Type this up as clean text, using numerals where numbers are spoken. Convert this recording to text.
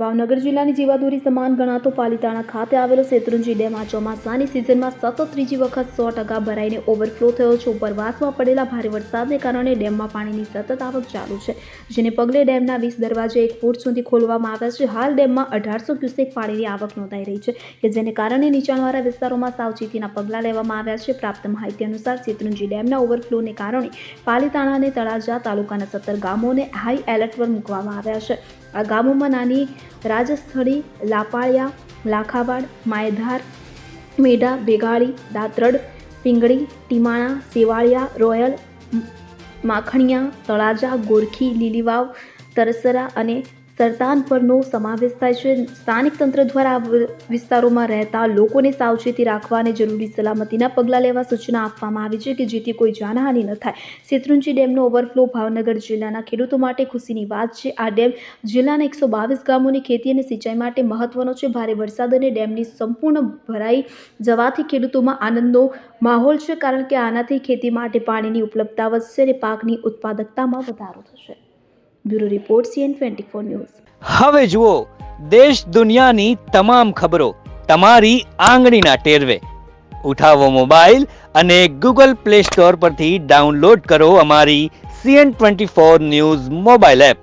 ભાવનગર જિલ્લાની જીવાદોરી સમાન ગણાતો પાલીતાણા ખાતે આવેલો શેત્રુંજી ડેમ આ ચોમાસાની સિઝનમાં સતત ત્રીજી વખત 100% ભરાઈને ઓવરફ્લો થયો છે. ઉપરવાસમાં પડેલા ભારે વરસાદને કારણે ડેમમાં પાણીની સતત આવક ચાલુ છે, જેને પગલે ડેમના 20 દરવાજા 1 ફૂટ સુધી ખોલવામાં આવ્યા છે. હાલ ડેમમાં 1800 ક્યુસેક પાણીની આવક નોંધાઈ રહી છે, કે જેને કારણે નીચાણવાળા વિસ્તારોમાં સાવચેતીના પગલાં લેવામાં આવ્યા છે. પ્રાપ્ત માહિતી અનુસાર શેત્રુંજી ડેમના ઓવરફ્લોને કારણે પાલીતાણા અને તળાજા તાલુકાના 17 ગામોને હાઈ એલર્ટ પર મૂકવામાં આવ્યા છે. આ ગામોમાં નાની રાજસ્થળી, લાપાળિયા, લાખાવાડ, માયધાર, મેઢા, બેગાળી, દાત્રડ, પિંગળી, ટીમાણા, સેવાળિયા, રોયલ, માખણિયા, તળાજા, ગોરખી, લીલીવાવ, તરસરા અને સરતાનપરનો સમાવેશ થાય છે. સ્થાનિક તંત્ર દ્વારા આ વિસ્તારોમાં રહેતા લોકોને સાવચેતી રાખવા અને જરૂરી સલામતીના પગલાં લેવા સૂચના આપવામાં આવી છે, કે જેથી કોઈ જાનહાનિ ન થાય. શેત્રુંજી ડેમનો ઓવરફ્લો ભાવનગર જિલ્લાના ખેડૂતો માટે ખુશીની વાત છે. આ ડેમ જિલ્લાના 122 ગામોની ખેતી અને સિંચાઈ માટે મહત્વનો છે. ભારે વરસાદ અને ડેમની સંપૂર્ણ ભરાઈ જવાથી ખેડૂતોમાં આનંદનો માહોલ છે, કારણ કે આનાથી ખેતી માટે પાણીની ઉપલબ્ધતા વધશે અને પાકની ઉત્પાદકતામાં વધારો થશે. Bureau report CN24 news. હવે જુઓ દેશ દુનિયાની તમામ ખબરો તમારી આંગળીના ટેરવે. ઉઠાવો મોબાઈલ અને Google Play Store પરથી ડાઉનલોડ કરો અમારી CN24 ન્યૂઝ મોબાઈલ એપ.